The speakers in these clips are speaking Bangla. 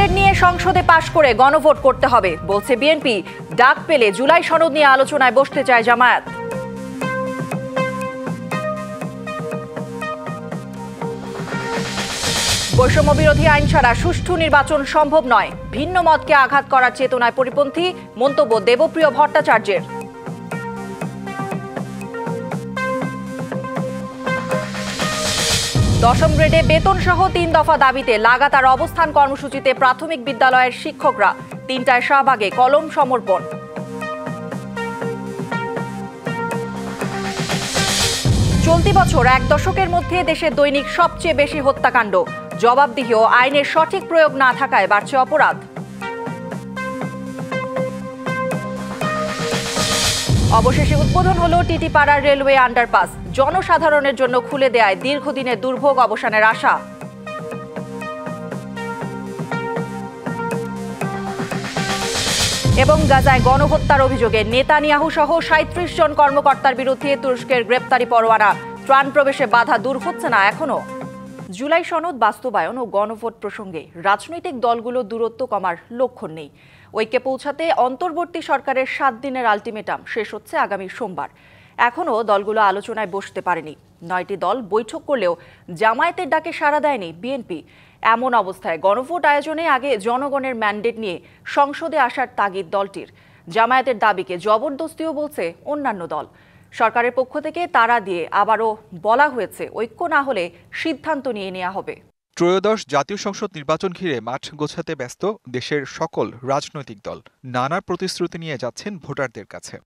ম্যান্ডেট নিয়ে সংসদে পাশ করে গণভোট করতে হবে বলছে বিএনপি। ডাক পেলে জুলাই সনদ নিয়ে আলোচনায় বসতে চায় জামায়াত। বৈষম্য বিরোধী আইন ছাড়া সুষ্ঠু নির্বাচন সম্ভব নয়, ভিন্ন মতকে আঘাত করার চেতনায় পরিপন্থী মন্তব্য দেবপ্রিয় ভট্টাচার্যের। দশম গ্রেডে বেতন সহ ৩ দফা দাবিতে লাগাতার অবস্থান কর্মসূচিতে প্রাথমিক বিদ্যালয়ের শিক্ষকরা। ৩টায় শাহবাগে কলম সমর্পণ। চলতি বছর ১ দশকের মধ্যে দেশে দৈনিক সবচেয়ে বেশি হত্যাকাণ্ড। জবাবদিহি ও আইনের সঠিক প্রয়োগ না থাকায় বাড়ছে অপরাধ। অবশেষে উদ্বোধন হলো টিটিপাড়ার রেলওয়ে আন্ডারপাস। জনসাধারণের জন্য খুলে দেয়ায় দীর্ঘদিনের দুর্ভোগ অবসানের আশা। এবং গাজায় গণহত্যার অভিযোগে নেতানিয়াহু সহ ৩৭ জন কর্মকর্তার বিরুদ্ধে তুরস্কের গ্রেপ্তারি পরোয়ানা। ত্রাণ প্রবেশে বাধা দূর হচ্ছে না এখনো। জুলাই সনদ বাস্তবায়ন ও গণভোট প্রসঙ্গে রাজনৈতিক দলগুলো দূরত্ব কমার লক্ষণ নেই। ঐক্যে পৌঁছাতে অন্তর্বর্তী সরকারের ৭ দিনের আলটিমেটাম শেষ হচ্ছে আগামী সোমবার। এখনও দলগুলো আলোচনায় বসতে পারেনি। ৯টি দল বৈঠক করলেও জামায়াতের ডাকে সাড়া দেয়নি বিএনপি। এমন অবস্থায় গণভোট আয়োজনে আগে জনগণের ম্যান্ডেট নিয়ে সংসদে আসার তাগিদ দলটির। জামায়াতের দাবিকে জবরদস্তিও বলছে অন্যান্য দল। সরকারের পক্ষ থেকে তাড়া দিয়ে আবারও বলা হয়েছে ঐক্য না হলে সিদ্ধান্ত নিয়ে নেওয়া হবে। ত্রয়োদশ জাতীয় সংসদ নির্বাচন ঘিরে মাঠ গোছাতে ব্যস্ত দেশের সকল রাজনৈতিক দল। নানা প্রতিশ্রুতি নিয়ে যাচ্ছেন ভোটারদের কাছে।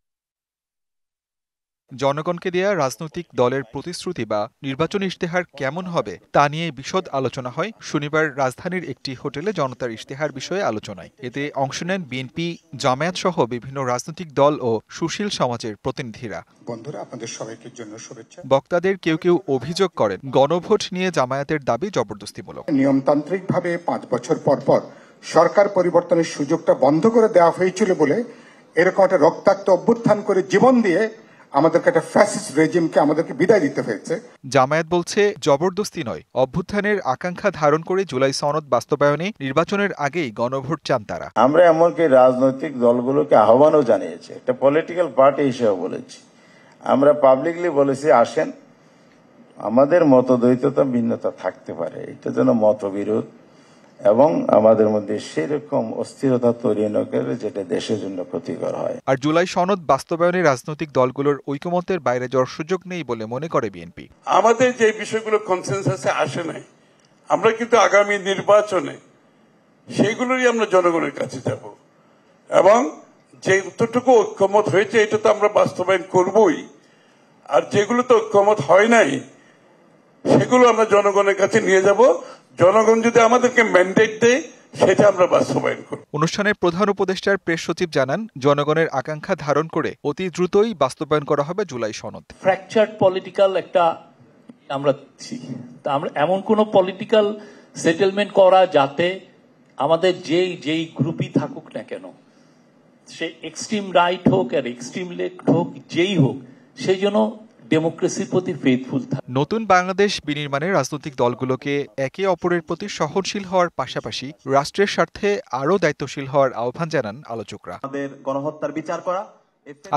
জনগণকে দেয়া রাজনৈতিক দলের প্রতিশ্রুতি বা নির্বাচনী ইশতেহার কেমন হবে তা নিয়ে বিশদ আলোচনা হয় শনিবার রাজধানীর একটি হোটেলে জনতার ইশতেহার বিষয়ে আলোচনায়। এতে অংশ নেন বিএনপি, জামায়াত সহ বিভিন্ন রাজনৈতিক দল ও সুশীল সমাজের প্রতিনিধিরা। বন্ধুরা, আপনাদের সবাইকে জন্য শুভেচ্ছা। বক্তাদের কেউ কেউ অভিযোগ করেন গণভোট নিয়ে জামায়াতের দাবি জবরদস্তিমূলক। নিয়মতান্ত্রিকভাবে 5 বছর পর পর সরকার পরিবর্তনের সুযোগটা বন্ধ করে দেওয়া হয়েছিল বলে এরকম একটা রক্তাক্ত অভ্যুত্থান করে জীবন দিয়ে আমাদেরকে একটা ফ্যাসিস্ট রেজিমকে আমাদেরকে বিদায় দিতে হয়েছে। জামায়াত বলছে জবরদস্তি নয়, অভ্যুত্থানের আকাঙ্ক্ষা ধারণ করে জুলাই সনদ বাস্তবায়নে নির্বাচনের আগেই গণভোট চান তারা। আমরা এমনকি রাজনৈতিক দলগুলোকে আহ্বানও জানিয়েছি, একটা পলিটিক্যাল পার্টি হিসেবে বলেছি, আমরা পাবলিকলি বলেছি আসেন, আমাদের মতদ্বৈততা ভিন্নতা থাকতে পারে, এটা যেন মতবিরোধ এবং আমাদের মধ্যে সেরকম অস্থিরতা তৈরি না করে যেটা দেশের জন্য ক্ষতিকর হয়। আর জুলাই সনদ বাস্তবায়নে রাজনৈতিক দলগুলোর ঐকমত্যের বাইরে যাওয়ার সুযোগ নেই বলে মনে করে বিএনপি। আমাদের যে বিষয়গুলো কনসেনসাসে আসে নাই, আমরা কিন্তু আগামী নির্বাচনে সেইগুলোরই আমরা জনগণের কাছে যাব এবং যে যতটুকু ঐক্যমত হয়েছে এটা তো আমরা বাস্তবায়ন করবই, আর যেগুলো তো ঐক্যমত হয় নাই সেগুলো আমরা জনগণের কাছে নিয়ে যাব। জনগণ যদি আমাদেরকে ম্যান্ডেট দেয় সেটা আমরা বাস্তবায়ন করব। অনুষ্ঠানে প্রধান উপদেষ্টার প্রেস সচিব জানান, জনগণের আকাঙ্ক্ষা ধারণ করে অতি দ্রুতই বাস্তবায়ন করা হবে জুলাই সনদ। ফ্র্যাকচার্ড পলিটিক্যাল একটা আমরা এমন কোন পলিটিক্যাল সেটেলমেন্ট করা যাতে আমাদের যেই গ্রুপই থাকুক না কেন, সে এক্সট্রিম রাইট হোক আর এক্সট্রিম লেফট হোক, যেই হোক, সেই জন্য ডেমোক্রেসির প্রতি ফেথফুল থাকে। নতুন বাংলাদেশ বিনির্মাণে রাজনৈতিক দলগুলোকে একে অপরের প্রতি সহনশীল হওয়ার পাশাপাশি রাষ্ট্রের স্বার্থে আরও দায়িত্বশীল হওয়ার আহ্বান জানান আলোচকরা। আমাদের গণহত্যার বিচার করা।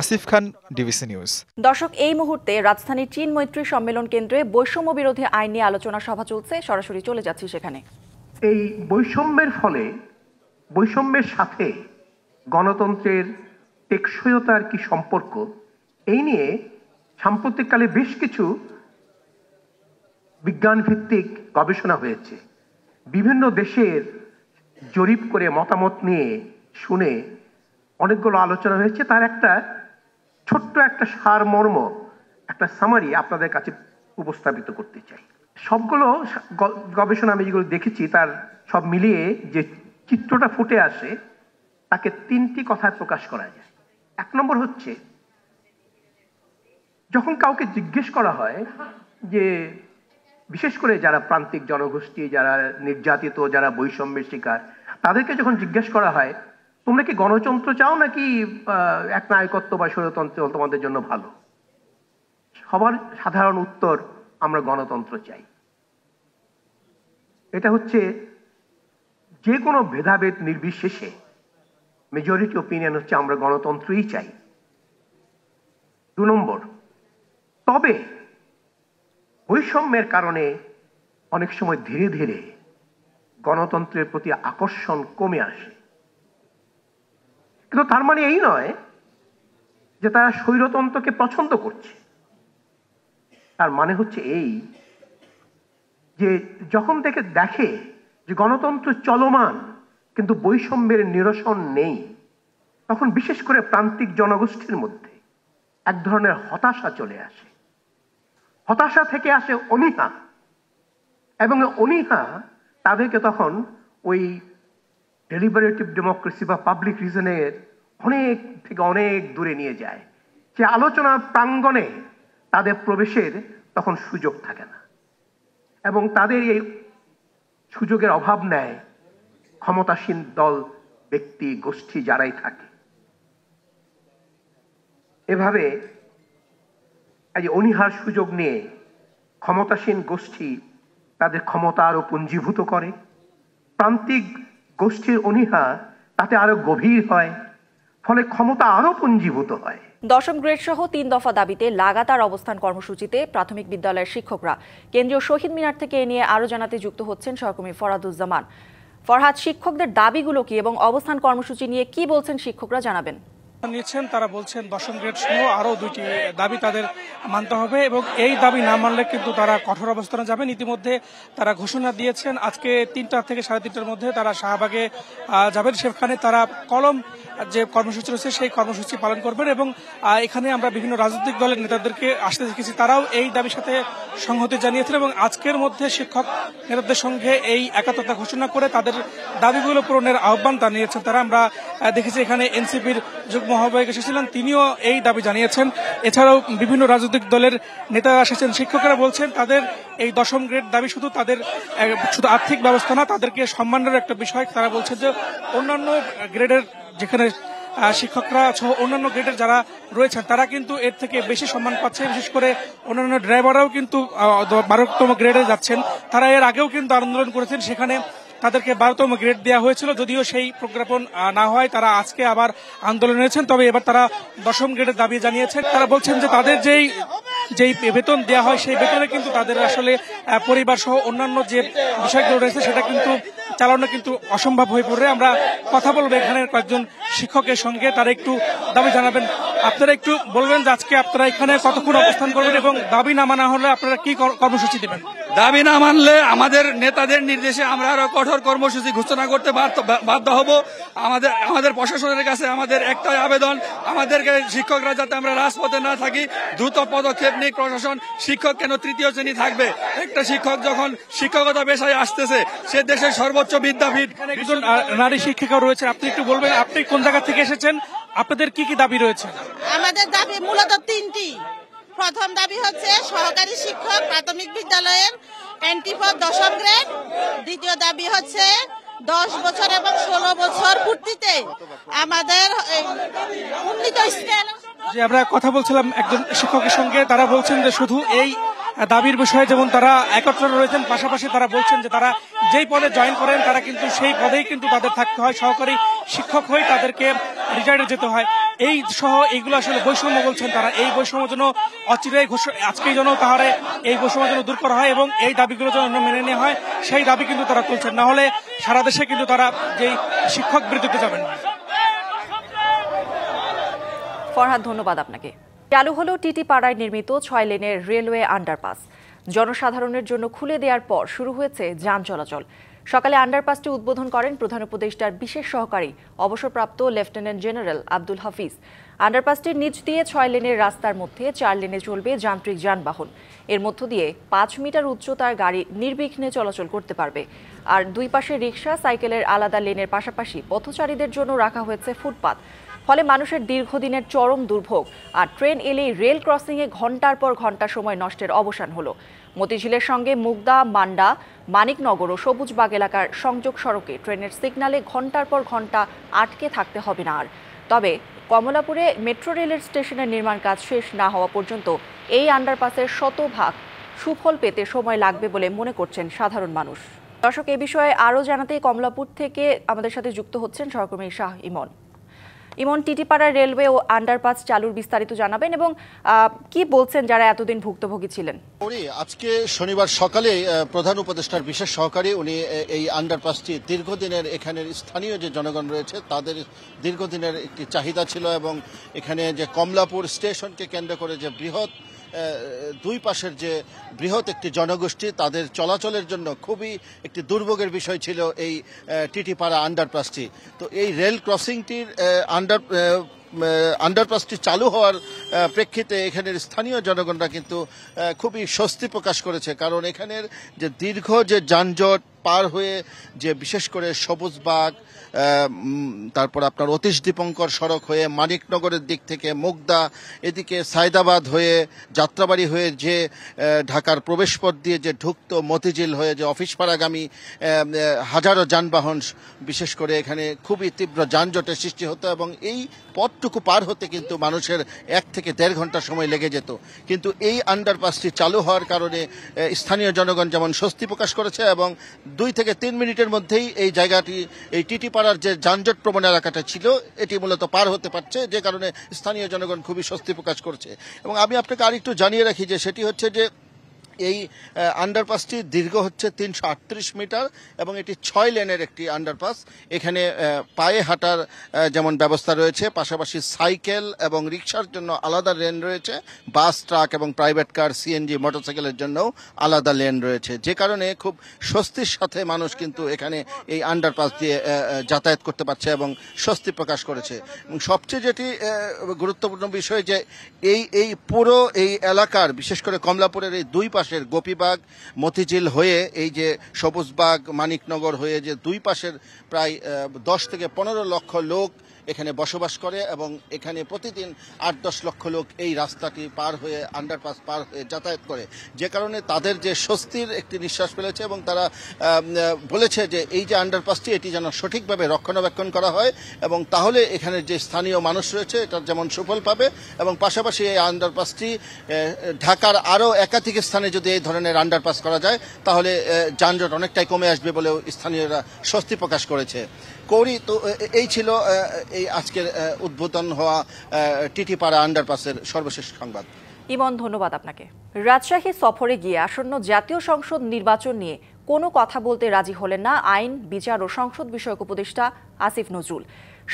আসিফ খান, ডিবিসি নিউজ। দর্শক, এই মুহূর্তে রাজধানীর চীন মৈত্রী সম্মেলন কেন্দ্রে বৈষম্য বিরোধী আইন নিয়ে আলোচনা সভা চলছে। সরাসরি চলে যাচ্ছি সেখানে। এই বৈষম্যের ফলে বৈষম্যের সাথে গণতন্ত্রের টেকসইতার কি সম্পর্ক, এই নিয়ে সাম্প্রতিককালে বেশ কিছু বিজ্ঞান ভিত্তিক গবেষণা হয়েছে। বিভিন্ন দেশের জরিপ করে মতামত নিয়ে শুনে অনেকগুলো আলোচনা হয়েছে। তার একটা ছোট্ট একটা সারমর্ম, একটা সামারি আপনাদের কাছে উপস্থাপিত করতে চাই। সবগুলো গবেষণা আমি যেগুলো দেখেছি তার সব মিলিয়ে যে চিত্রটা ফুটে আসে তাকে 3টি কথায় প্রকাশ করা যায়। 1 নম্বর হচ্ছে, যখন কাউকে জিজ্ঞেস করা হয় যে, বিশেষ করে যারা প্রান্তিক জনগোষ্ঠী, যারা নির্যাতিত, যারা বৈষম্যের শিকার, তাদেরকে যখন জিজ্ঞেস করা হয় তোমরা কি গণতন্ত্র চাও নাকি একনায়কত্ব বা স্বৈরতন্ত্র তোমাদের জন্য ভালো, সবার সাধারণ উত্তর আমরা গণতন্ত্র চাই। এটা হচ্ছে যে কোনো ভেদাভেদ নির্বিশেষে মেজরিটি ওপিনিয়ন হচ্ছে আমরা গণতন্ত্রই চাই। 2 নম্বর, তবে বৈষম্যের কারণে অনেক সময় ধীরে ধীরে গণতন্ত্রের প্রতি আকর্ষণ কমে আসে, কিন্তু তার মানে এই নয় যে তারা স্বৈরতন্ত্রকে পছন্দ করছে। তার মানে হচ্ছে এই যে যখন থেকে দেখে যে গণতন্ত্র চলমান কিন্তু বৈষম্যের নিরসন নেই, তখন বিশেষ করে প্রান্তিক জনগোষ্ঠীর মধ্যে এক ধরনের হতাশা চলে আসে। হতাশা থেকে আসে অনীহা, এবং অনীহা তাদেরকে তখন ওই ডেলিবারেটিভ ডেমোক্রেসি বা পাবলিক রিজনের অনেক থেকে অনেক দূরে নিয়ে যায়, যে আলোচনা প্রাঙ্গণে তাদের প্রবেশের তখন সুযোগ থাকে না, এবং তাদের এই সুযোগের অভাব নেয় ক্ষমতাসীন দল, ব্যক্তি, গোষ্ঠী যারাই থাকে। এভাবে এই অনীহার সুযোগ নিয়ে ক্ষমতাসীন গোষ্ঠী তাদের ক্ষমতা আরো পুঞ্জীভূত করে, প্রান্তিক গোষ্ঠীর অনীহা তাতে আরো গভীর হয়, ফলে ক্ষমতা আরো পুঞ্জীভূত হয়। 10ম গ্রেড সহ 3 দফা দাবিতে লাগাতার অবস্থান কর্মসূচিতে প্রাথমিক বিদ্যালয়ের শিক্ষকরা। কেন্দ্রীয় শহীদ মিনার থেকে এ নিয়ে আরো জানাতে যুক্ত হচ্ছেন সহকর্মী ফরহাদুজ্জামান। ফরহাদ, শিক্ষকদের দাবিগুলো কি এবং অবস্থান কর্মসূচি নিয়ে কি বলছেন শিক্ষকরা, জানাবেন। নিচ্ছেন তারা বলছেন 10ম গ্রেড সহ আরো 2টি দাবি তাদের মানতে হবে, এবং এই দাবি না মানলে কিন্তু তারা কঠোর অবস্থানে যাবেন। ইতিমধ্যে তারা ঘোষণা দিয়েছেন আজকে 3টা থেকে 3:30টার মধ্যে তারা শাহবাগে যাবেন। সেখানে তারা কলম যে কর্মসূচি রয়েছে সেই কর্মসূচি পালন করবেন, এবং এখানে আমরা বিভিন্ন রাজনৈতিক দলের নেতাদেরকে আসতে দেখেছি, তারাও এই দাবির সাথে সংহতি জানিয়েছেন, এবং আজকের মধ্যে শিক্ষক নেতাদের সঙ্গে এই একাত্মতা ঘোষণা করে তাদের দাবিগুলো পূরণের আহ্বান জানিয়েছেন তারা। আমরা দেখেছি এখানে এনসিপির যুগ্ম আহ্বায়ক এসেছিলেন, তিনিও এই দাবি জানিয়েছেন। এছাড়াও বিভিন্ন রাজনৈতিক দলের নেতারা এসেছেন। শিক্ষকরা বলছেন তাদের এই 10ম গ্রেড দাবি শুধু তাদের শুধু আর্থিক ব্যবস্থা না, তাদেরকে সম্মানের একটা বিষয়। তারা বলছেন যে অন্যান্য গ্রেডের যেখানে শিক্ষকরা সহ অন্যান্য গ্রেডের যারা রয়েছেন তারা কিন্তু এর থেকে বেশি সম্মান পাচ্ছে। বিশেষ করে অন্যান্য ড্রাইভাররাও কিন্তু 12তম গ্রেডে যাচ্ছেন। তারা এর আগেও কিন্তু আন্দোলন করেছেন, সেখানে তাদেরকে 12তম গ্রেড দেওয়া হয়েছিল, যদিও সেই প্রজ্ঞাপন না হয় তারা আজকে আবার আন্দোলন হয়েছেন। তবে এবার তারা 10ম গ্রেডের দাবি জানিয়েছেন। তারা বলছেন যে তাদের যেই বেতন দেওয়া হয় সেই বেতনে কিন্তু তাদের আসলে পরিবার সহ অন্যান্য যে বিষয়গুলো রয়েছে সেটা কিন্তু চালানো কিন্তু অসম্ভব হয়ে পড়বে। আমরা কথা বলবো এখানে কয়েকজন শিক্ষকের সঙ্গে, তারা একটু দাবি জানাবেন। আপনারা একটু বলবেন যে আজকে আপনারা এখানে কতক্ষণ অবস্থান করবেন এবং দাবি না মানা হলে আপনারা কি কর্মসূচি দেবেন? দাবি না মানলে আমাদের নেতাদের নির্দেশে আমরা আরো কঠোর কর্মসূচি ঘোষণা করতে বাধ্য হব। আমাদের প্রশাসনের কাছে আমাদের একটাই আবেদন, আমাদেরকে শিক্ষকরা যাতে আমরা রাজপথে না থাকি, দ্রুত পদক্ষেপ নিক প্রশাসন। শিক্ষক কেন 3য় শ্রেণী থাকবে? একটা শিক্ষক যখন শিক্ষকতা পেশায় আসতেছে, সে দেশের সর্বোচ্চ বিদ্যাপীঠ। একজন নারী শিক্ষিকাও রয়েছে, আপনি একটু বলবেন আপনি কোন জায়গা থেকে এসেছেন, আপনাদের কি কি দাবি রয়েছে? আমাদের দাবি মূলত 3টি। প্রথম দাবি হচ্ছে সহকারী শিক্ষক প্রাথমিক বিদ্যালয়ের এনটি-4 10ম গ্রেড। দ্বিতীয় দাবি হচ্ছে 10 বছর এবং 16 বছর পূর্তিতে আমাদের উন্নীত স্কেল। যে আমরা কথা বলছিলাম একজন শিক্ষকের সঙ্গে, তারা বলছেন যে শুধু এই দাবির বিষয়ে যেমন তারা একত্র রয়েছেন, পাশাপাশি তারা বলছেন যে তারা যেই পদে জয়েন করেন তারা কিন্তু সেই পদেই কিন্তু তাদের থাকতে হয়, সহকারী শিক্ষক হয়ে তাদেরকে রিটায়ার্ডে যেতে হয়। এই সহ এইগুলো আসলে বৈষম্য বলছেন তারা। এই বৈষম্য যেন অচিরেই আজকেই যেন তাহলে এই বৈষম্য যেন দূর করা হয় এবং এই দাবিগুলো যেন মেনে নেওয়া হয়, সেই দাবি কিন্তু তারা তুলছেন। না হলে সারা দেশে কিন্তু তারা যেই শিক্ষক বিরতিতে যাবেন। ফরহাদ, ধন্যবাদ আপনাকে। চালু হলো টিটি পাড়ায় নির্মিত 6 লেনের রেলওয়ে আন্ডারপাস। জনসাধারণের জন্য খুলে দেওয়ার পর শুরু হয়েছে যান চলাচল। সকালে আন্ডারপাসটি উদ্বোধন করেন প্রধান উপদেষ্টার বিশেষ সহকারী অবসরপ্রাপ্ত লেফটেন্যান্ট জেনারেল আব্দুল হাফিজ। আন্ডারপাসটির নিচ দিয়ে 6 লেনের রাস্তার মধ্যে 4 লেনে চলবে যান্ত্রিক যানবাহন। এর মধ্য দিয়ে 5 মিটার উচ্চতার গাড়ি নির্বিঘ্নে চলাচল করতে পারবে। আর দুই পাশে রিকশা, সাইকেলের আলাদা লেনের পাশাপাশি পথচারীদের জন্য রাখা হয়েছে ফুটপাত। ফলে মানুষের দীর্ঘদিনের চরম দুর্ভোগ আর ট্রেন এলেই রেল ক্রসিংয়ে ঘণ্টার পর ঘণ্টা সময় নষ্টের অবসান হলো। মতিঝিলের সঙ্গে মুগদা, মান্ডা, মানিকনগর ও সবুজবাগ এলাকার সংযোগ সড়কে ট্রেনের সিগন্যালে ঘণ্টার পর ঘণ্টা আটকে থাকতে হবে না আর। তবে কমলাপুরে মেট্রো রেলের স্টেশনের নির্মাণ কাজ শেষ না হওয়া পর্যন্ত এই আন্ডারপাসের 100% সুফল পেতে সময় লাগবে বলে মনে করছেন সাধারণ মানুষ। দর্শক, এই বিষয়ে আরও জানাতে কমলাপুর থেকে আমাদের সাথে যুক্ত হচ্ছেন সহকর্মী শাহ ইমন। ইমন, টিটিপাড়া রেলওয়ে ও আন্ডারপাস চালুর বিস্তারিত জানাবেন এবং কি বলছেন যারা এতদিন ভুক্তভোগী ছিলেন? আজকে শনিবার সকালে প্রধান উপদেষ্টার বিশেষ সহকারী উনি এই আন্ডারপাসটি দীর্ঘদিনের এখানের স্থানীয় যে জনগণ রয়েছে তাদের দীর্ঘদিনের একটি চাহিদা ছিল এবং এখানে যে কমলাপুর স্টেশনকে কেন্দ্র করে যে বৃহৎ দুই পাশের যে বৃহৎ একটি জনগোষ্ঠী তাদের চলাচলের জন্য খুবই একটি দুর্ভোগের বিষয় ছিল এই টিটিপাড়া আন্ডারপাসটি। তো এই রেল ক্রসিংটির আন্ডারপাসটি চালু হওয়ার প্রেক্ষিতে এখানের স্থানীয় জনগণরা কিন্তু খুবই স্বস্তি প্রকাশ করেছে, কারণ এখানের যে দীর্ঘ যে যানজট পার হয়ে যে বিশেষ করে সবুজবাগ, তারপর আপনার অতীশ দীপঙ্কর সড়ক হয়ে মানিকনগরের দিক থেকে মুগদা, এদিকে সায়দাবাদ হয়ে যাত্রাবাড়ি হয়ে যে ঢাকার প্রবেশপথ দিয়ে যে ঢুকতো মতিঝিল হয়ে যে অফিসপাড়াগামী হাজারো যানবাহন বিশেষ করে এখানে খুবই তীব্র যানজটের সৃষ্টি হতো এবং এই পথটুকু পার হতে কিন্তু মানুষের 1 থেকে 1.5 ঘন্টা সময় লেগে যেত। কিন্তু এই আন্ডারপাসটি চালু হওয়ার কারণে স্থানীয় জনগণ যেমন স্বস্তি প্রকাশ করেছে এবং 2 থেকে 3 মিনিটের মধ্যেই এই জায়গাটি, এই টিটিপাড়ার যে যানজট প্রবণ এলাকাটা ছিল এটি মূলত পার হতে পারছে, যে কারণে স্থানীয় জনগণ খুবই স্বস্তি প্রকাশ করছে। এবং আমি আপনাকে আরেকটু জানিয়ে রাখি যে সেটি হচ্ছে যে এই আন্ডারপাসটি দীর্ঘ হচ্ছে 338 মিটার এবং এটি 6 লেনের একটি আন্ডারপাস। এখানে পায়ে হাঁটার যেমন ব্যবস্থা রয়েছে, পাশাপাশি সাইকেল এবং রিকশার জন্য আলাদা লেন রয়েছে, বাস, ট্রাক এবং প্রাইভেট কার, সিএনজি, মোটরসাইকেলের জন্যও আলাদা লেন রয়েছে, যে কারণে খুব স্বস্তির সাথে মানুষ কিন্তু এখানে এই আন্ডারপাস দিয়ে যাতায়াত করতে পারছে এবং স্বস্তি প্রকাশ করেছে। এবং সবচেয়ে যেটি গুরুত্বপূর্ণ বিষয় যে এই পুরো এই এলাকার বিশেষ করে কমলাপুরের এই দুই পাশে গোপীবাগ, মতিঝিল হয়ে এই যে সবুজবাগ, মানিকনগর হয়ে যে দুই পাশের প্রায় 10 থেকে 15 লক্ষ লোক এখানে বসবাস করে এবং এখানে প্রতিদিন 8-10 লক্ষ লোক এই রাস্তাটি পার হয়ে আন্ডারপাস পার হয়ে যাতায়াত করে, যে কারণে তাদের যে স্বস্তির একটি নিঃশ্বাস ফেলেছে এবং তারা বলেছে যে এই যে আন্ডারপাসটি এটি যেন সঠিকভাবে রক্ষণাবেক্ষণ করা হয় এবং তাহলে এখানে যে স্থানীয় মানুষ রয়েছে এটার যেমন সুফল পাবে এবং পাশাপাশি এই আন্ডারপাসটি ঢাকার আরও একাধিক স্থানে যদি এই ধরনের আন্ডারপাস করা যায় তাহলে যানজট অনেকটাই কমে আসবে বলেও স্থানীয়রা স্বস্তি প্রকাশ করেছে। কৌরি, তো এই ছিল এই আজকের উদ্বোধন হওয়া টিটিপাড়া আন্ডারপাসের সর্বশেষ সংবাদ। ইমন, ধন্যবাদ আপনাকে। রাজশাহী সফরে গিয়ে আসন্ন জাতীয় সংসদ নির্বাচন নিয়ে কোনো কথা বলতে রাজি হলেন না আইন, বিচার ও সংসদ বিষয়ক উপদেষ্টা আসিফ নজরুল।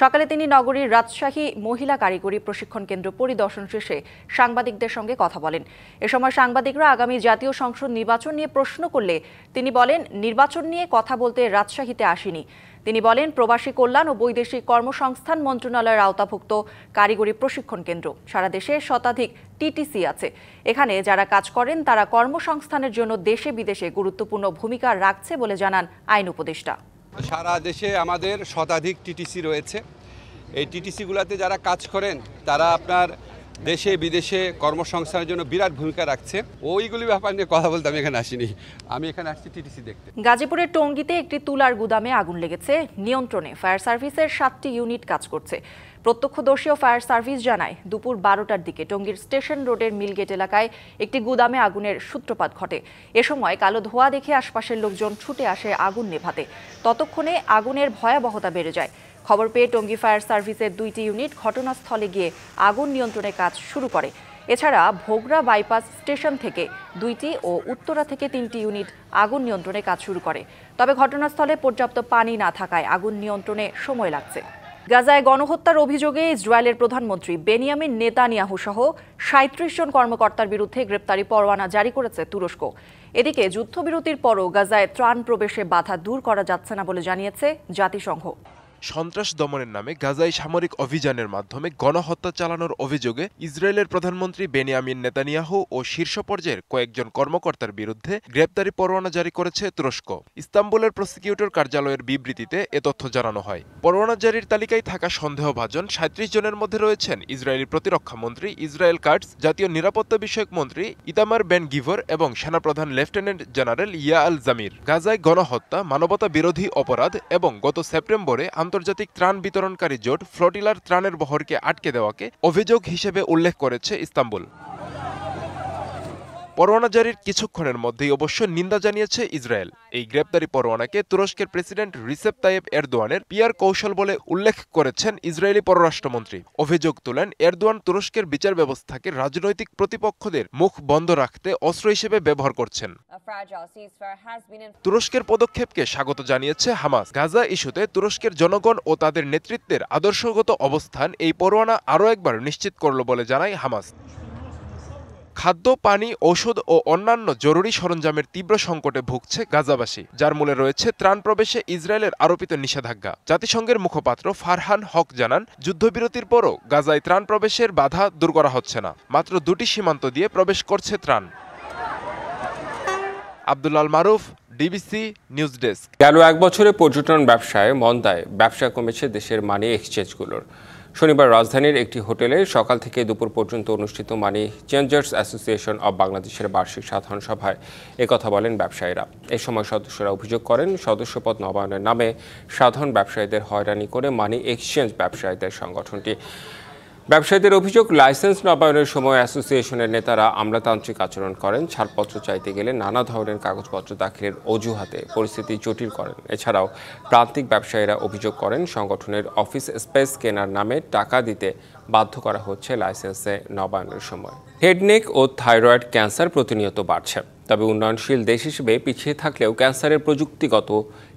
সকালে তিনি নগরীর রাজশাহী মহিলা কারিগরি প্রশিক্ষণ কেন্দ্র পরিদর্শন শেষে সাংবাদিকদের সঙ্গে কথা বলেন। এ সময় সাংবাদিকরা আগামী জাতীয় সংসদ নির্বাচন নিয়ে প্রশ্ন করলে তিনি বলেন, নির্বাচন নিয়ে কথা বলতে রাজশাহীতে আসিনি। তিনি বলেন, প্রবাসী কল্যাণ ও বৈদেশিক কর্মসংস্থান মন্ত্রণালয়ের আওতাভুক্ত কারিগরি প্রশিক্ষণ কেন্দ্র সারা দেশে শতাধিক টিটিসি আছে। এখানে যারা কাজ করেন তারা কর্মসংস্থানের জন্য দেশে বিদেশে গুরুত্বপূর্ণ ভূমিকা রাখছে বলে জানান আইন উপদেষ্টা। সারা দেশে আমাদের শতাধিক টিটিসি রয়েছে। এই টিটিসিগুলোতে যারা কাজ করেন তারা আপনার দেশে বিদেশে কর্মসংস্থানের জন্য বিরাট ভূমিকা রাখছে। ওইগুলি ব্যাপার নিয়ে কথা বলতে আমি এখানে আসিনি, আমি এখানে আসছি টিটিসি দেখতে। গাজীপুরের টঙ্গীতে একটি তুলার গুদামে আগুন লেগেছে। নিয়ন্ত্রণে ফায়ার সার্ভিসের 7টি ইউনিট কাজ করছে। প্রত্যক্ষদর্শী ও ফায়ার সার্ভিস জানায়, দুপুর 12টার দিকে টঙ্গীর স্টেশন রোডের মিলগেট এলাকায় একটি গুদামে আগুনের সূত্রপাত ঘটে। এ সময় কালো ধোঁয়া দেখে আশপাশের লোকজন ছুটে আসে আগুন নেভাতে। ততক্ষণে আগুনের ভয়াবহতা বেড়ে যায়। খবর পেয়ে টঙ্গী ফায়ার সার্ভিসের 2টি ইউনিট ঘটনাস্থলে গিয়ে আগুন নিয়ন্ত্রণের কাজ শুরু করে। এছাড়া ভোগড়া বাইপাস স্টেশন থেকে 2টি ও উত্তরা থেকে 3টি ইউনিট আগুন নিয়ন্ত্রণে কাজ শুরু করে। তবে ঘটনাস্থলে পর্যাপ্ত পানি না থাকায় আগুন নিয়ন্ত্রণে সময় লাগছে। গাজায় গণহত্যার অভিযোগে ইসরায়েলের প্রধানমন্ত্রী বেনিয়ামিন নেতানিয়াহু সহ 37 জন কর্মকর্তার বিরুদ্ধে গ্রেপ্তারি পরোয়ানা জারি করেছে তুরস্ক। এদিকে যুদ্ধবিরতির পরও গাজায় ত্রাণ প্রবেশে বাধা দূর করা যাচ্ছে না বলে জানিয়েছে জাতিসংঘ। সন্ত্রাস দমনের নামে গাজায় সামরিক অভিযানের মাধ্যমে গণহত্যা চালানোর অভিযোগে ইসরায়েলের প্রধানমন্ত্রী বেনিয়ামিন নেতানিয়াহু ও শীর্ষ পর্যায়ের কয়েকজন কর্মকর্তার বিরুদ্ধে গ্রেপ্তারি পরোয়ানা জারি করেছে তুরস্ক। ইস্তাম্বুলের প্রসিকিউটর কার্যালয়ের বিবৃতিতে এ তথ্য জানানো হয়। পরোয়ানা জারির তালিকায় থাকা সন্দেহভাজন 37 জনের মধ্যে রয়েছেন ইসরায়েলি প্রতিরক্ষা মন্ত্রী ইসরায়েল কাটস, জাতীয় নিরাপত্তা বিষয়ক মন্ত্রী ইতামার বেন গিভর এবং সেনাপ্রধান লেফটেন্যান্ট জেনারেল ইয়া আল জামির। গাজায় গণহত্যা, মানবতা বিরোধী অপরাধ এবং গত সেপ্টেম্বরে আন্তর্জাতিক ত্রাণ বিতরণকারী জোট ফ্লোটিলার ত্রাণের বহরকে আটকে দেওয়াকে অভিযোগ হিসেবে উল্লেখ করেছে ইস্তাম্বুল। পরোয়ানা জারির কিছুক্ষণের মধ্যেই অবশ্য নিন্দা জানিয়েছে ইসরায়েল। এই গ্রেপ্তারি পরোয়ানাকে তুরস্কের প্রেসিডেন্ট রিসেপ তাইয়েপ এরদোয়ানের পিআর কৌশল বলে উল্লেখ করেছেন ইসরায়েলি পররাষ্ট্রমন্ত্রী। অভিযোগ তোলেন এরদোয়ান তুরস্কের বিচার ব্যবস্থাকে রাজনৈতিক প্রতিপক্ষদের মুখ বন্ধ রাখতে অস্ত্র হিসেবে ব্যবহার করছেন। তুরস্কের পদক্ষেপকে স্বাগত জানিয়েছে হামাস। গাজা ইস্যুতে তুরস্কের জনগণ ও তাদের নেতৃত্বের আদর্শগত অবস্থান এই পরোয়ানা আরও একবার নিশ্চিত করল বলে জানায় হামাস। খাদ্য, পানি, ঔষধ ও অন্যান্য জরুরি সরঞ্জামের তীব্র সংকটে ভুগছে গাজাবাসী, যার মূলে রয়েছে ত্রাণ প্রবেশে ইসরায়েলের আরোপিত নিষেধাজ্ঞা। জাতিসংঘের মুখপাত্র ফারহান হক জানান, যুদ্ধবিরতির পরও গাজায় ত্রাণ প্রবেশের বাধা দূর করা হচ্ছে না। মাত্র 2টি সীমান্ত দিয়ে প্রবেশ করছে ত্রাণ। আব্দুল্লাহ মারুফ, ডিবিসি নিউজ ডেস্ক। গেল এক বছরে পর্যটন ব্যবসায় মন্দায় ব্যবসা কমেছে দেশের মানি এক্সচেঞ্জগুলোর। শনিবার রাজধানীর একটি হোটেলে সকাল থেকে দুপুর পর্যন্ত অনুষ্ঠিত মানি চেঞ্জার্স অ্যাসোসিয়েশন অব বাংলাদেশের বার্ষিক সাধারণ সভায় একথা বলেন ব্যবসায়ীরা। এ সময় সদস্যরা অভিযোগ করেন, সদস্যপদ নবায়নের নামে সাধারণ ব্যবসায়ীদের হয়রানি করে মানি এক্সচেঞ্জ ব্যবসায়ীদের সংগঠনটি। ব্যবসায়ীদের অভিযোগ, লাইসেন্স নবায়নের সময় অ্যাসোসিয়েশনের নেতারা আমলাতান্ত্রিক আচরণ করেন, ছাড়পত্র চাইতে গেলে নানা ধরনের কাগজপত্র দাখিলের অজুহাতে পরিস্থিতি জটিল করেন। এছাড়াও প্রান্তিক ব্যবসায়ীরা অভিযোগ করেন, সংগঠনের অফিস স্পেস কেনার নামে টাকা দিতে বাধ্য করা হচ্ছে লাইসেন্সে নবায়নের সময়। হেড, নেক ও থাইরয়েড ক্যান্সার প্রতিনিয়ত বাড়ছে। তবে উন্নয়নশীল দেশ হিসেবে পিছিয়ে থাকলেও ক্যান্সারের প্রযুক্তিগত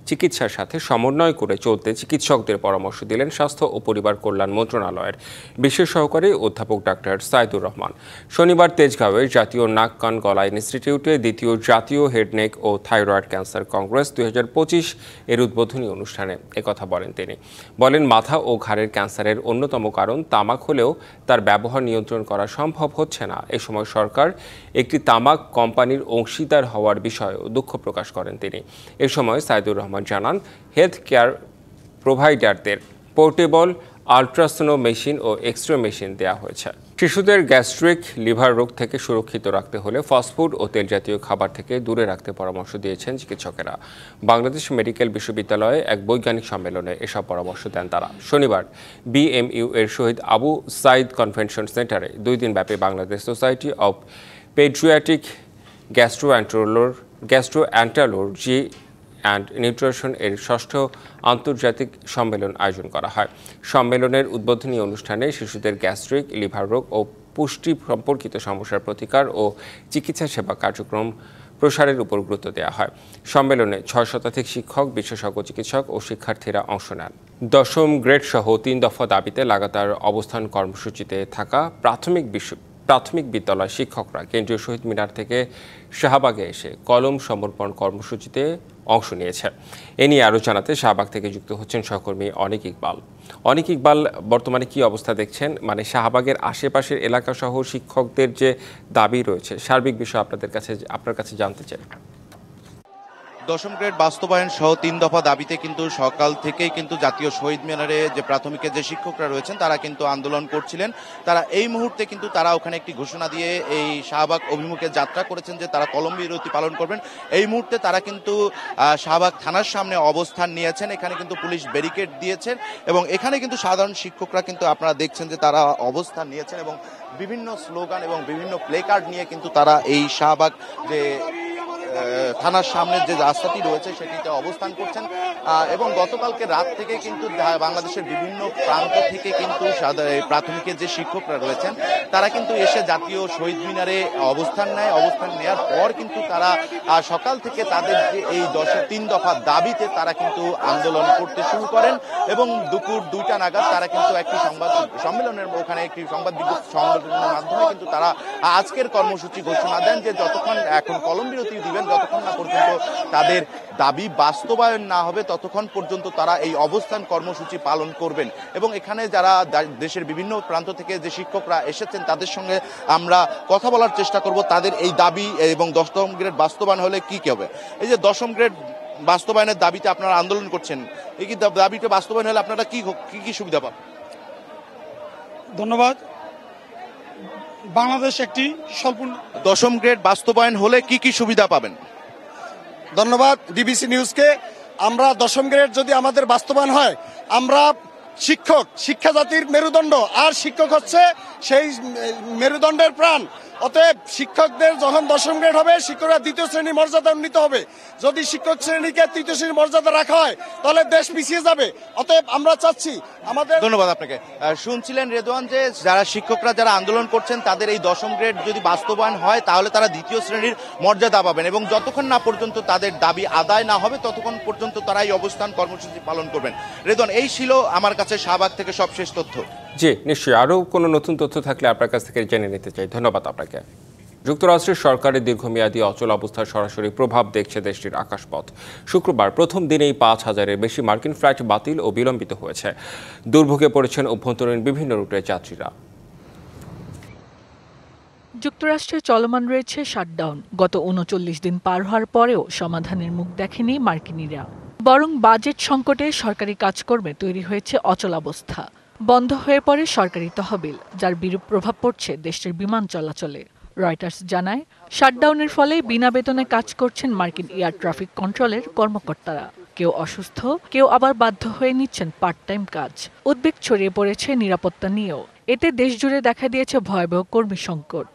চিকিৎসার সাথে সমন্বয় করে চলতে চিকিৎসকদের পরামর্শ দিলেন স্বাস্থ্য ও পরিবার কল্যাণ মন্ত্রণালয়ের বিশেষ সহকারী অধ্যাপক ডাক্তার সাইদুর রহমান। শনিবার তেজগাঁওয়ের জাতীয় নাক কান গলা ইনস্টিটিউটে দ্বিতীয় জাতীয় হেড, নেক ও থাইরয়েড ক্যান্সার কংগ্রেস 2025 এর উদ্বোধনী অনুষ্ঠানে একথা বলেন তিনি। বলেন, মাথা ও ঘাড়ের ক্যান্সারের অন্যতম কারণ তামাক হলেও তার ব্যবহার নিয়ন্ত্রণ করা সম্ভব হচ্ছে না। এ সময় সরকার একটি তামাক কোম্পানির অংশীদার হওয়ার বিষয়েও দুঃখ প্রকাশ করেন তিনি। এ সময় সাইদুর রহমান জানান, হেলথ কেয়ার প্রোভাইডারদের পোর্টেবল আল্ট্রাসোনো মেশিন ও এক্সরে মেশিন দেওয়া হয়েছে। শিশুদের গ্যাস্ট্রিক, লিভার রোগ থেকে সুরক্ষিত রাখতে হলে ফাস্টফুড ও তেল জাতীয় খাবার থেকে দূরে রাখতে পরামর্শ দিয়েছেন চিকিৎসকেরা। বাংলাদেশ মেডিকেল বিশ্ববিদ্যালয়ে এক বৈজ্ঞানিক সম্মেলনে এসব পরামর্শ দেন তারা। শনিবার বিএমইউ এর শহীদ আবু সাইদ কনভেনশন সেন্টারে 2 দিনব্যাপী Bangladesh society of paediatric gastroenterology and nutrition এর 6ষ্ঠ আন্তর্জাতিক সম্মেলন আয়োজন করা হয়। সম্মেলনের উদ্বোধনী অনুষ্ঠানে শিশুদের গ্যাস্ট্রিক, লিভার রোগ ও পুষ্টি সম্পর্কিত সমস্যার প্রতিকার ও চিকিৎসা সেবা কার্যক্রম প্রসারের উপর গুরুত্ব দেওয়া হয়। সম্মেলনে 6 শতাধিক শিক্ষক, বিশেষজ্ঞ চিকিৎসক ও শিক্ষার্থীরা অংশ নেন। 10ম গ্রেড সহ 3 দফা দাবিতে লাগাতার অবস্থান কর্মসূচিতে থাকা প্রাথমিক বিদ্যালয় শিক্ষকরা কেন্দ্রীয় শহীদ মিনার থেকে শাহবাগে এসে কলম সমর্পণ কর্মসূচিতে অংশ নিয়েছে। এ নিয়ে আরও জানাতে শাহবাগ থেকে যুক্ত হচ্ছেন সহকর্মী অনিক ইকবাল। অনিক ইকবাল, বর্তমানে কি অবস্থা দেখছেন? মানে শাহবাগের আশেপাশের এলাকাসহ শিক্ষকদের যে দাবি রয়েছে, সার্বিক বিষয় আপনার কাছে জানতে চাই। 10ম গ্রেড বাস্তবায়ন সহ 3 দফা দাবিতে কিন্তু সকাল থেকেই কিন্তু জাতীয় শহীদ মিনারে যে প্রাথমিকের যে শিক্ষকরা রয়েছেন তারা কিন্তু আন্দোলন করছিলেন। তারা এই মুহূর্তে কিন্তু তারা ওখানে একটি ঘোষণা দিয়ে এই শাহবাগ অভিমুখে যাত্রা করেছেন যে তারা কলম বিরতি পালন করবেন। এই মুহূর্তে তারা কিন্তু শাহবাগ থানার সামনে অবস্থান নিয়েছেন। এখানে কিন্তু পুলিশ ব্যারিকেড দিয়েছেন এবং এখানে কিন্তু সাধারণ শিক্ষকরা কিন্তু আপনারা দেখছেন যে তারা অবস্থান নিয়েছেন এবং বিভিন্ন স্লোগান এবং বিভিন্ন প্লে কার্ড নিয়ে কিন্তু তারা এই শাহবাগ যে থানার সামনে যে রাস্তাটি রয়েছে সেটিতে অবস্থান করছেন এবং গতকালকে রাত থেকে কিন্তু বাংলাদেশের বিভিন্ন প্রান্ত থেকে কিন্তু প্রাথমিকের যে শিক্ষকরা রয়েছেন তারা কিন্তু এসে জাতীয় শহীদ মিনারে অবস্থান নেয়। অবস্থান নেওয়ার পর কিন্তু তারা সকাল থেকে তাদের যে এই 3 দফা দাবিতে তারা কিন্তু আন্দোলন করতে শুরু করেন এবং দুপুর 2টা নাগাদ তারা কিন্তু একটি সংবাদ সম্মেলনের ওখানে একটি সংবাদ সম্মেলনের মাধ্যমে কিন্তু তারা আজকের কর্মসূচি ঘোষণা দেন যে যতক্ষণ এখন কলম বিরতি দিবেন, যতক্ষণ না পর্যন্ত তাদের দাবি বাস্তবায়ন না হবে ততক্ষণ পর্যন্ত তারা এই অবস্থান কর্মসূচি পালন করবেন। এবং এখানে যারা দেশের বিভিন্ন প্রান্ত থেকে যে শিক্ষকরা এসেছেন তাদের সঙ্গে আমরা কথা বলার চেষ্টা করব তাদের এই দাবি এবং 10ম গ্রেড বাস্তবায়ন হলে কি হবে। এই যে 10ম গ্রেড বাস্তবায়নের দাবিতে আপনারা আন্দোলন করছেন, এই কি দাবিটা বাস্তবায়ন হলে আপনারা কি কি সুবিধা পাবেন? ধন্যবাদ। বাংলাদেশ একটি স্বল্প 10ম গ্রেড বাস্তবায়ন হলে কি কি সুবিধা পাবেন? ধন্যবাদ ডিবিসি নিউজকে। আমরা 10ম গ্রেড যদি আমাদের বাস্তবায়ন হয়, আমরা শিক্ষা জাতির মেরুদণ্ড, আর শিক্ষক হচ্ছে সেই মেরুদণ্ডের প্রাণ। অতএব শিক্ষকদের যখন 10ম গ্রেড হবে, শিক্ষকরা 2য় শ্রেণীর মর্যাদা উন্নীত হবে। যদি শিক্ষক শ্রেণীকে 3য় শ্রেণীর মর্যাদা রাখা হয় তাহলে দেশ পিছিয়ে যাবে। অতএব আমরা চাচ্ছি আমাদের। ধন্যবাদ আপনাকে। শুনছিলেন রেদওয়ান যে যারা শিক্ষকরা যারা আন্দোলন করছেন তাদের এই 10ম গ্রেড যদি বাস্তবায়ন হয় তাহলে তারা 2য় শ্রেণীর মর্যাদা পাবেন এবং যতক্ষণ না পর্যন্ত তাদের দাবি আদায় না হবে ততক্ষণ পর্যন্ত তারা এই অবস্থান কর্মসূচি পালন করবেন। রেদওয়ান, এই ছিল আমার কাছে শাহবাগ থেকে সবশেষ তথ্য। জি নিশ্চয়ই, আরও কোনো নতুন তথ্য থাকলে আপনার কাছ থেকে জেনে নিতে চাই। ধন্যবাদ আপনাকে। যুক্তরাষ্ট্রের সরকারের দীর্ঘমেয়াদী অচল অবস্থার সরাসরি প্রভাব দেখছে দেশটির আকাশপথ। শুক্রবার প্রথম দিনেই 5,000-এর বেশি মার্কিন ফ্লাইট বাতিল ও বিলম্বিত হয়েছে। দুর্ভোগে পড়েছেন অভ্যন্তরীণ বিভিন্ন রুটের যাত্রীরা। যুক্তরাষ্ট্রে চলমান রয়েছে শাটডাউন। গত 39 দিন পার হওয়ার পরেও সমাধানের মুখ দেখেনি মার্কিনিরা, বরং বাজেট সংকটে সরকারি কাজকর্মে তৈরি হয়েছে অচলাবস্থা। বন্ধ হয়ে পড়ে সরকারি তহবিল, যার বিরূপ প্রভাব পড়ছে দেশটির বিমান চলাচলে। রয়টার্স জানায়, শাটডাউনের ফলে বিনা বেতনে কাজ করছেন মার্কিন এয়ার ট্রাফিক কন্ট্রোলের কর্মকর্তারা। কেউ অসুস্থ, কেউ আবার বাধ্য হয়ে নিচ্ছেন পার্ট টাইম কাজ। উদ্বেগ ছড়িয়ে পড়েছে নিরাপত্তা নিয়েও। এতে দেশজুড়ে দেখা দিয়েছে ভয়াবহ কর্মী সংকট।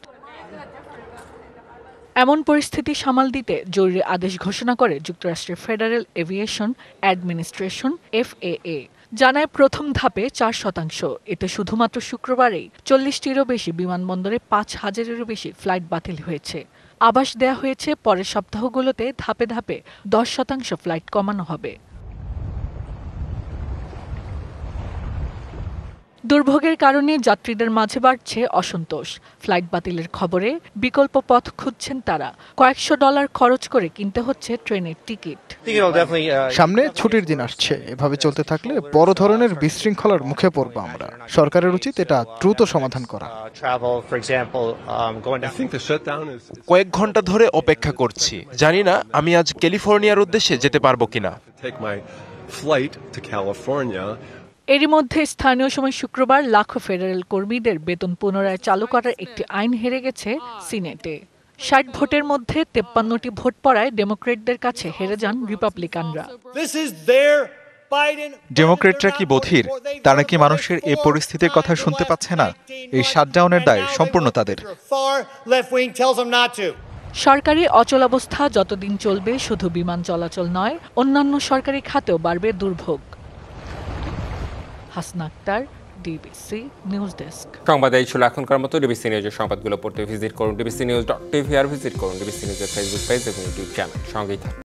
এমন পরিস্থিতি সামাল দিতে জরুরি আদেশ ঘোষণা করে যুক্তরাষ্ট্রের ফেডারেল এভিয়েশন অ্যাডমিনিস্ট্রেশন FAA। জানায় প্রথম ধাপে 4%। এতে শুধুমাত্র শুক্রবারেই 40টিরও বেশি বিমানবন্দরে 5,000-এরও বেশি ফ্লাইট বাতিল হয়েছে। আভাস দেয়া হয়েছে পরের সপ্তাহগুলোতে ধাপে ধাপে 10% ফ্লাইট কমানো হবে। দুর্ভোগের কারণে যাত্রীদের মাঝে বাড়ছে অসন্তোষ। ফ্লাইট বাতিলের খবরে বিকল্প পথ খুঁজছেন তারা। কয়েকশো ডলার খরচ করে কিনতে হচ্ছে ট্রেনের টিকিট। সামনে ছুটির দিন আসছে, এভাবে চলতে থাকলে বড় ধরনের বিশৃঙ্খলার মুখে পড়ব আমরা। সরকারের উচিত এটা দ্রুত সমাধান করা। কয়েক ঘন্টা ধরে অপেক্ষা করছি, জানি না আমি আজ ক্যালিফোর্নিয়ার উদ্দেশ্যে যেতে পারবো কিনা। এরই মধ্যে স্থানীয় সময় শুক্রবার লাখো ফেডারেল কর্মীদের বেতন পুনরায় চালু করার একটি আইন হেরে গেছে সিনেটে। 60 ভোটের মধ্যে 53টি ভোট পড়ায় ডেমোক্রেটদের কাছে হেরে যান রিপাবলিকানরা। ডেমোক্রেটরা কি বধির? তারা কি মানুষের এই পরিস্থিতির কথা শুনতে পাচ্ছে না? এই শাটডাউনের দায় সম্পূর্ণ তাদের। সরকারি অচলাবস্থা যতদিন চলবে শুধু বিমান চলাচল নয়, অন্যান্য সরকারি খাতেও বাড়বে দুর্ভোগ। Hasna Akter, DBC news desk. সংবাদ এই ছিল এখনকার মতো। ডিবিসি নিউজের সংবাদগুলো পড়তে ভিজিট করুন dbcnews.tv আর ভিজিট করুন ডিবিসি নিউজের ফেসবুক পেজ এবং ইউটিউব চ্যানেল। সঙ্গেই থাকুন।